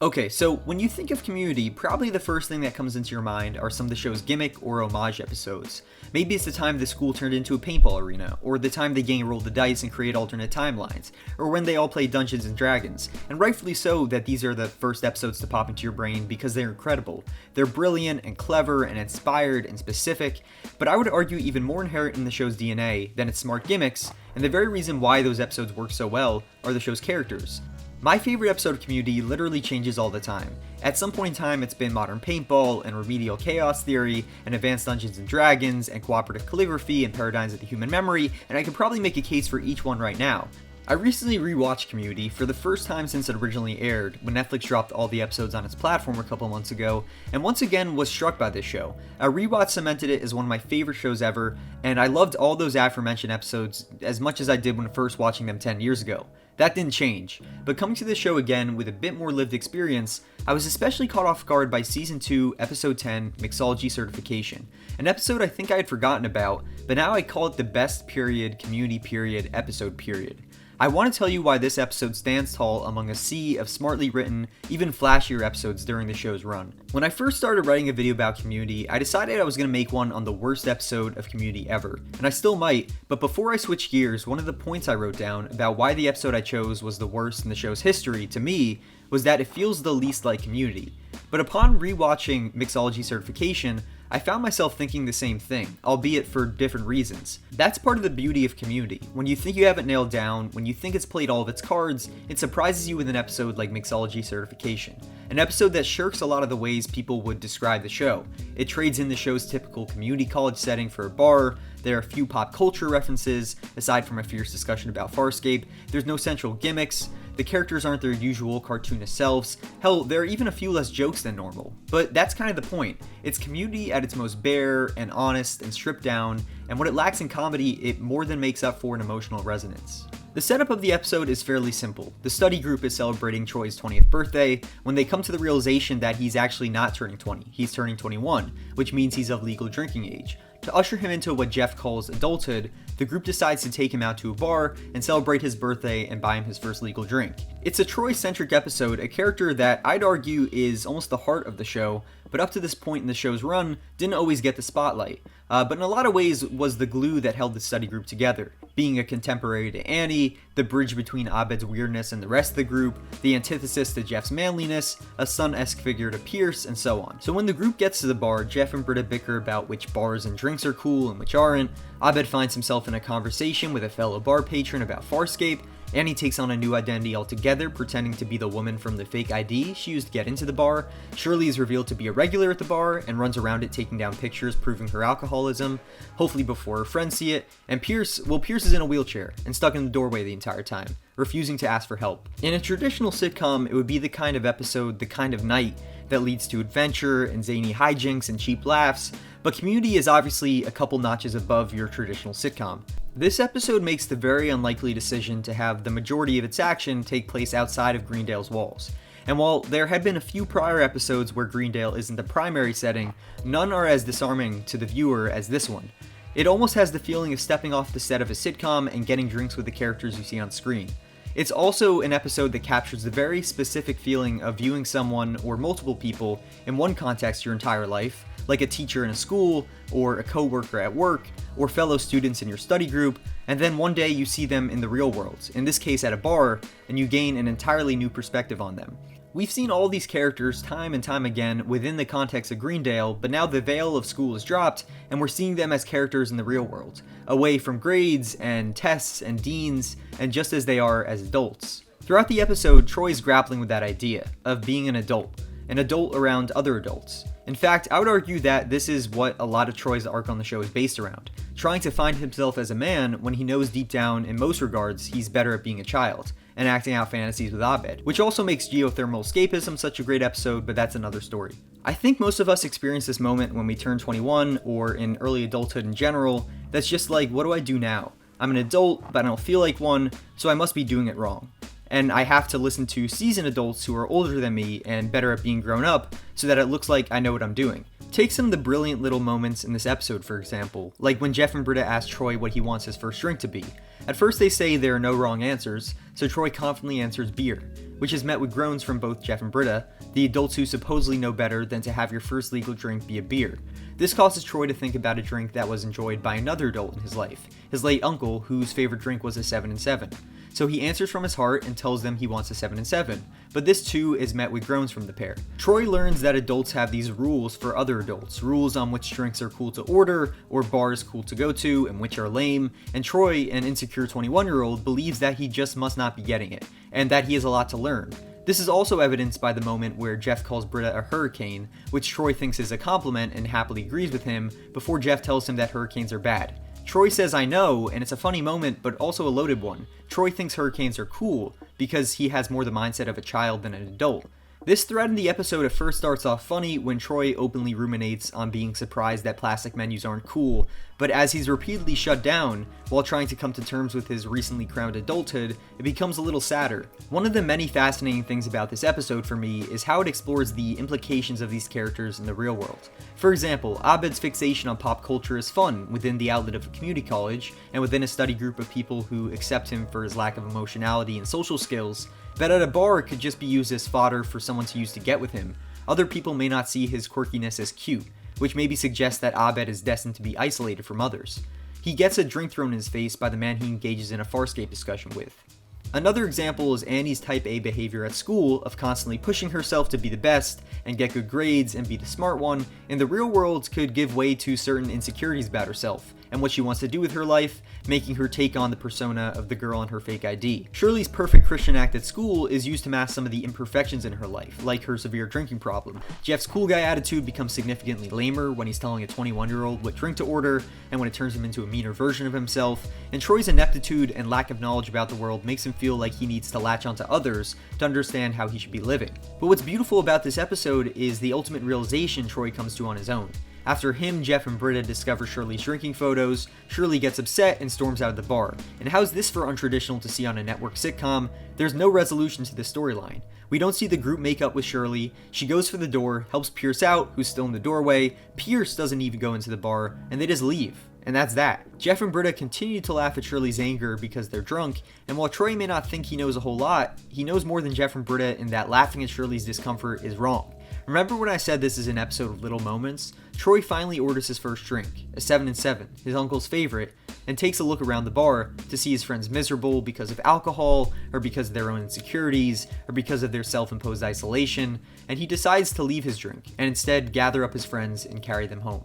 Okay, so when you think of Community, probably the first thing that comes into your mind are some of the show's gimmick or homage episodes. Maybe it's the time the school turned into a paintball arena, or the time the gang rolled the dice and create alternate timelines, or when they all play Dungeons and Dragons. And rightfully so that these are the first episodes to pop into your brain because they're incredible. They're brilliant and clever and inspired and specific, but I would argue even more inherent in the show's DNA than its smart gimmicks, and the very reason why those episodes work so well are the show's characters. My favorite episode of Community literally changes all the time. At some point in time, it's been modern paintball and remedial chaos theory and advanced Dungeons and Dragons and cooperative calligraphy and paradigms of the human memory, and I could probably make a case for each one right now. I recently rewatched Community for the first time since it originally aired, when Netflix dropped all the episodes on its platform a couple months ago, and once again was struck by this show. A rewatch cemented it as one of my favorite shows ever, and I loved all those aforementioned episodes as much as I did when first watching them 10 years ago. That didn't change, but coming to the show again with a bit more lived experience, I was especially caught off guard by Season 2, Episode 10, Mixology Certification, an episode I think I had forgotten about, but now I call it the best community episode. I want to tell you why this episode stands tall among a sea of smartly written, even flashier episodes during the show's run. When I first started writing a video about Community, I decided I was going to make one on the worst episode of Community ever, and I still might, but before I switch gears, one of the points I wrote down about why the episode I chose was the worst in the show's history, to me, was that it feels the least like Community. But upon rewatching Mixology Certification, I found myself thinking the same thing, albeit for different reasons. That's part of the beauty of Community. When you think you have it nailed down, when you think it's played all of its cards, it surprises you with an episode like Mixology Certification. An episode that shirks a lot of the ways people would describe the show. It trades in the show's typical community college setting for a bar, there are a few pop culture references, aside from a fierce discussion about Farscape, there's no central gimmicks, the characters aren't their usual cartoonist selves, hell, there are even a few less jokes than normal. But that's kind of the point. It's Community at its most bare and honest and stripped down, and what it lacks in comedy, it more than makes up for in emotional resonance. The setup of the episode is fairly simple. The study group is celebrating Troy's 20th birthday when they come to the realization that he's actually not turning 20, he's turning 21, which means he's of legal drinking age. To usher him into what Jeff calls adulthood, the group decides to take him out to a bar and celebrate his birthday and buy him his first legal drink. It's a Troy-centric episode, a character that I'd argue is almost the heart of the show, but up to this point in the show's run, didn't always get the spotlight. But in a lot of ways was the glue that held the study group together. Being a contemporary to Annie, the bridge between Abed's weirdness and the rest of the group, the antithesis to Jeff's manliness, a son-esque figure to Pierce, and so on. So when the group gets to the bar, Jeff and Britta bicker about which bars and drinks are cool and which aren't. Abed finds himself in a conversation with a fellow bar patron about Farscape. Annie takes on a new identity altogether, pretending to be the woman from the fake ID she used to get into the bar. Shirley is revealed to be a regular at the bar and runs around it taking down pictures proving her alcoholism, hopefully before her friends see it. And Pierce is in a wheelchair and stuck in the doorway the entire time, refusing to ask for help. In a traditional sitcom, it would be the kind of episode, the kind of night, that leads to adventure and zany hijinks and cheap laughs, but Community is obviously a couple notches above your traditional sitcom. This episode makes the very unlikely decision to have the majority of its action take place outside of Greendale's walls. And while there had been a few prior episodes where Greendale isn't the primary setting, none are as disarming to the viewer as this one. It almost has the feeling of stepping off the set of a sitcom and getting drinks with the characters you see on screen. It's also an episode that captures the very specific feeling of viewing someone or multiple people in one context your entire life, like a teacher in a school, or a coworker at work, or fellow students in your study group, and then one day you see them in the real world, in this case at a bar, and you gain an entirely new perspective on them. We've seen all these characters time and time again within the context of Greendale, but now the veil of school is dropped, and we're seeing them as characters in the real world, away from grades and tests and deans, and just as they are as adults. Throughout the episode, Troy's grappling with that idea of being an adult around other adults. In fact, I would argue that this is what a lot of Troy's arc on the show is based around, trying to find himself as a man when he knows deep down, in most regards, he's better at being a child, and acting out fantasies with Abed, which also makes Geothermal Escapism such a great episode, but that's another story. I think most of us experience this moment when we turn 21, or in early adulthood in general, that's just like, what do I do now? I'm an adult, but I don't feel like one, so I must be doing it wrong. And I have to listen to seasoned adults who are older than me and better at being grown up so that it looks like I know what I'm doing. Take some of the brilliant little moments in this episode, for example, like when Jeff and Britta ask Troy what he wants his first drink to be. At first they say there are no wrong answers, so Troy confidently answers beer, which is met with groans from both Jeff and Britta, the adults who supposedly know better than to have your first legal drink be a beer. This causes Troy to think about a drink that was enjoyed by another adult in his life, his late uncle, whose favorite drink was a 7-7. So he answers from his heart and tells them he wants a 7-7, but this too is met with groans from the pair. Troy learns that adults have these rules for other adults, rules on which drinks are cool to order, or bars cool to go to, and which are lame, and Troy, an insecure 21-year-old, believes that he just must not be getting it, and that he has a lot to learn. This is also evidenced by the moment where Jeff calls Britta a hurricane, which Troy thinks is a compliment and happily agrees with him, before Jeff tells him that hurricanes are bad. Troy says, "I know," and it's a funny moment, but also a loaded one. Troy thinks hurricanes are cool, because he has more the mindset of a child than an adult. This thread in the episode at first starts off funny when Troy openly ruminates on being surprised that plastic menus aren't cool, but as he's repeatedly shut down while trying to come to terms with his recently crowned adulthood, it becomes a little sadder. One of the many fascinating things about this episode for me is how it explores the implications of these characters in the real world. For example, Abed's fixation on pop culture is fun within the outlet of a community college and within a study group of people who accept him for his lack of emotionality and social skills, but at a bar it could just be used as fodder for someone to use to get with him. Other people may not see his quirkiness as cute, which maybe suggests that Abed is destined to be isolated from others. He gets a drink thrown in his face by the man he engages in a Farscape discussion with. Another example is Annie's type A behavior at school of constantly pushing herself to be the best and get good grades and be the smart one. In the real world could give way to certain insecurities about herself and what she wants to do with her life, making her take on the persona of the girl on her fake ID. Shirley's perfect Christian act at school is used to mask some of the imperfections in her life, like her severe drinking problem. Jeff's cool guy attitude becomes significantly lamer when he's telling a 21-year-old what drink to order and when it turns him into a meaner version of himself, and Troy's ineptitude and lack of knowledge about the world makes him feel like he needs to latch onto others to understand how he should be living. But what's beautiful about this episode is the ultimate realization Troy comes to on his own. After him, Jeff and Britta discover Shirley's drinking photos, Shirley gets upset and storms out of the bar. And how's this for untraditional to see on a network sitcom? There's no resolution to this storyline. We don't see the group make up with Shirley. She goes for the door, helps Pierce out, who's still in the doorway. Pierce doesn't even go into the bar, and they just leave. And that's that. Jeff and Britta continue to laugh at Shirley's anger because they're drunk, and while Troy may not think he knows a whole lot, he knows more than Jeff and Britta in that laughing at Shirley's discomfort is wrong. Remember when I said this is an episode of little moments? Troy finally orders his first drink, a 7-7, his uncle's favorite, and takes a look around the bar to see his friends miserable because of alcohol, or because of their own insecurities, or because of their self-imposed isolation, and he decides to leave his drink, and instead gather up his friends and carry them home.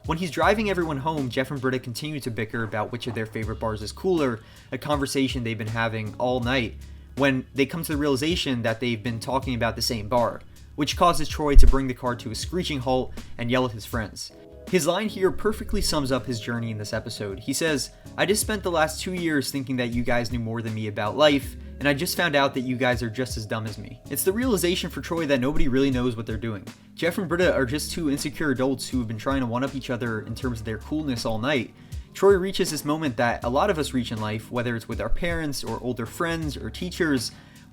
When he's driving everyone home, Jeff and Britta continue to bicker about which of their favorite bars is cooler, a conversation they've been having all night, when they come to the realization that they've been talking about the same bar, which causes Troy to bring the car to a screeching halt and yell at his friends. His line here perfectly sums up his journey in this episode. He says, "I just spent the last 2 years thinking that you guys knew more than me about life, and I just found out that you guys are just as dumb as me." It's the realization for Troy that nobody really knows what they're doing. Jeff and Britta are just two insecure adults who have been trying to one-up each other in terms of their coolness all night. Troy reaches this moment that a lot of us reach in life, whether it's with our parents or older friends or teachers,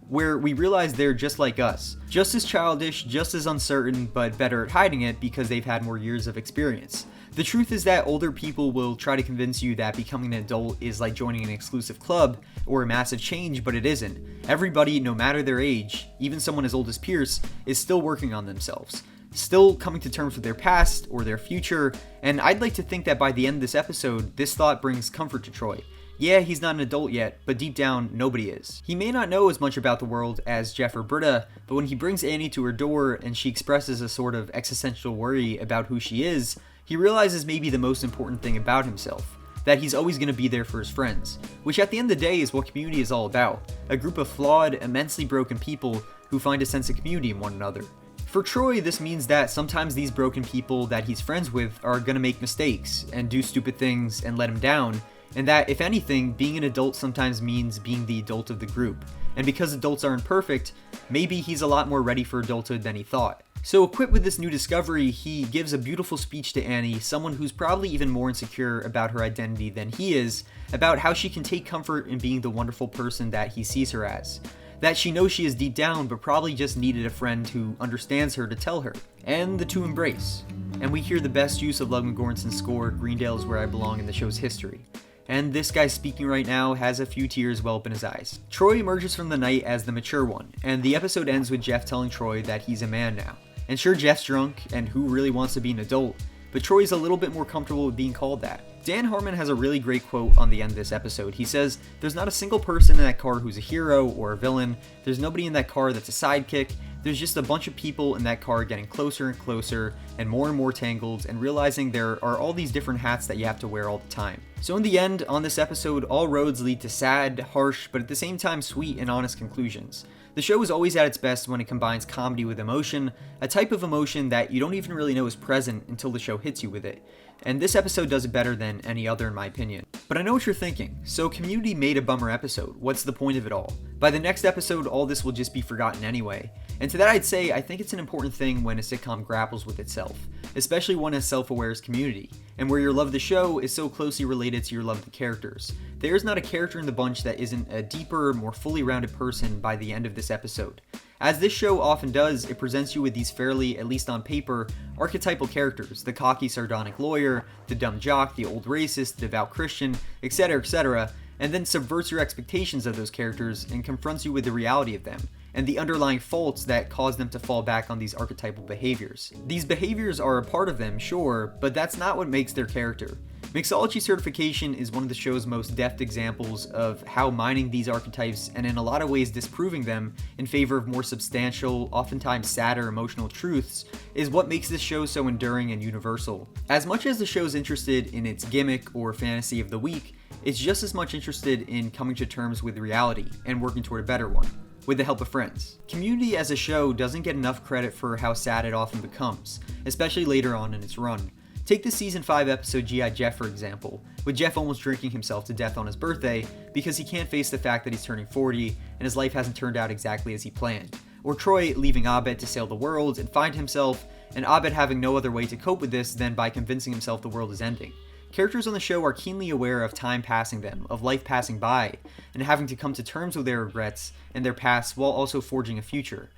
where we realize they're just like us, just as childish, just as uncertain, but better at hiding it because they've had more years of experience. The truth is that older people will try to convince you that becoming an adult is like joining an exclusive club or a massive change, but it isn't. Everybody, no matter their age, even someone as old as Pierce, is still working on themselves, still coming to terms with their past or their future, and I'd like to think that by the end of this episode, this thought brings comfort to Troy. Yeah, he's not an adult yet, but deep down, nobody is. He may not know as much about the world as Jeff or Britta, but when he brings Annie to her door and she expresses a sort of existential worry about who she is, he realizes maybe the most important thing about himself, that he's always going to be there for his friends, which at the end of the day is what community is all about, a group of flawed, immensely broken people who find a sense of community in one another. For Troy, this means that sometimes these broken people that he's friends with are going to make mistakes and do stupid things and let him down, and that, if anything, being an adult sometimes means being the adult of the group. And because adults aren't perfect, maybe he's a lot more ready for adulthood than he thought. So equipped with this new discovery, he gives a beautiful speech to Annie, someone who's probably even more insecure about her identity than he is, about how she can take comfort in being the wonderful person that he sees her as. That she knows she is deep down, but probably just needed a friend who understands her to tell her. And the two embrace. And we hear the best use of Ludwig Göransson's score, Greendale is Where I Belong, in the show's history. and this guy speaking right now has a few tears well up in his eyes. Troy emerges from the night as the mature one, and the episode ends with Jeff telling Troy that he's a man now. And sure, Jeff's drunk, and who really wants to be an adult, but Troy's a little bit more comfortable with being called that. Dan Harmon has a really great quote on the end of this episode. He says, "There's not a single person in that car who's a hero or a villain. There's nobody in that car that's a sidekick. There's just a bunch of people in that car getting closer and closer and more tangled and realizing there are all these different hats that you have to wear all the time." So in the end, on this episode, all roads lead to sad, harsh, but at the same time sweet and honest conclusions. The show is always at its best when it combines comedy with emotion, a type of emotion that you don't even really know is present until the show hits you with it. And this episode does it better than any other in my opinion. But I know what you're thinking. So Community made a bummer episode. What's the point of it all? By the next episode, all this will just be forgotten anyway. And to that I'd say, I think it's an important thing when a sitcom grapples with itself, especially one as self-aware as Community, and where your love of the show is so closely related to your love of the characters. There's not a character in the bunch that isn't a deeper, more fully rounded person by the end of this episode. As this show often does, it presents you with these fairly, at least on paper, archetypal characters: the cocky, sardonic lawyer, the dumb jock, the old racist, the devout Christian, etc., and then subverts your expectations of those characters and confronts you with the reality of them, and the underlying faults that cause them to fall back on these archetypal behaviors. These behaviors are a part of them, sure, but that's not what makes their character. Mixology Certification is one of the show's most deft examples of how mining these archetypes and in a lot of ways disproving them in favor of more substantial, oftentimes sadder emotional truths is what makes this show so enduring and universal. As much as the show's interested in its gimmick or fantasy of the week, it's just as much interested in coming to terms with reality and working toward a better one, with the help of friends. Community as a show doesn't get enough credit for how sad it often becomes, especially later on in its run. Take the season 5 episode G.I. Jeff for example, with Jeff almost drinking himself to death on his birthday because he can't face the fact that he's turning 40 and his life hasn't turned out exactly as he planned. Or Troy leaving Abed to sail the world and find himself, and Abed having no other way to cope with this than by convincing himself the world is ending. Characters on the show are keenly aware of time passing them, of life passing by, and having to come to terms with their regrets and their past while also forging a future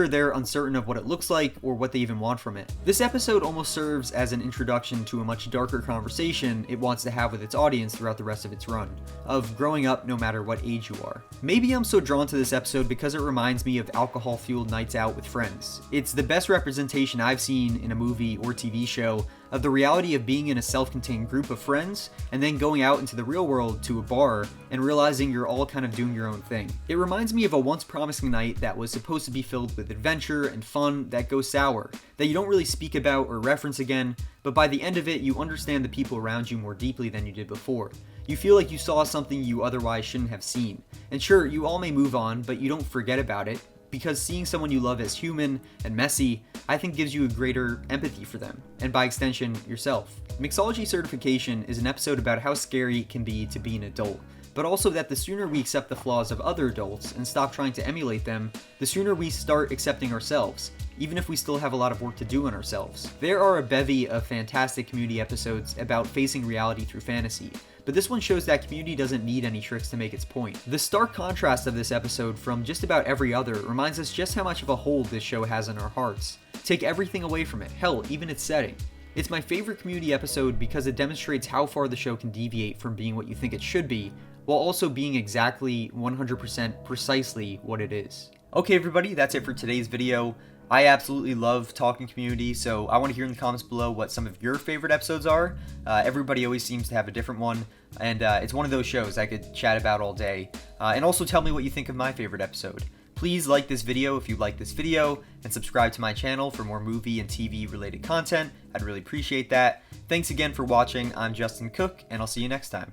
they're uncertain of what it looks like or what they even want from it. This episode almost serves as an introduction to a much darker conversation it wants to have with its audience throughout the rest of its run, of growing up no matter what age you are. Maybe I'm so drawn to this episode because it reminds me of alcohol-fueled nights out with friends. It's the best representation I've seen in a movie or TV show of the reality of being in a self-contained group of friends and then going out into the real world to a bar and realizing you're all kind of doing your own thing. It reminds me of a once promising night that was supposed to be filled with adventure and fun that goes sour, that you don't really speak about or reference again, but by the end of it you understand the people around you more deeply than you did before. You feel like you saw something you otherwise shouldn't have seen. And sure, you all may move on, but you don't forget about it, because seeing someone you love as human and messy, I think gives you a greater empathy for them, and by extension, yourself. Mixology Certification is an episode about how scary it can be to be an adult, but also that the sooner we accept the flaws of other adults and stop trying to emulate them, the sooner we start accepting ourselves, even if we still have a lot of work to do on ourselves. There are a bevy of fantastic Community episodes about facing reality through fantasy, but this one shows that Community doesn't need any tricks to make its point. The stark contrast of this episode from just about every other reminds us just how much of a hold this show has on our hearts. Take everything away from it, hell, even its setting. It's my favorite Community episode because it demonstrates how far the show can deviate from being what you think it should be, while also being exactly 100% precisely what it is. Okay everybody, that's it for today's video. I absolutely love talking Community, so I want to hear in the comments below what some of your favorite episodes are. Everybody always seems to have a different one, and it's one of those shows I could chat about all day. And also tell me what you think of my favorite episode. Please like this video if you like this video, and subscribe to my channel for more movie and TV related content. I'd really appreciate that. Thanks again for watching. I'm Justin Cook, and I'll see you next time.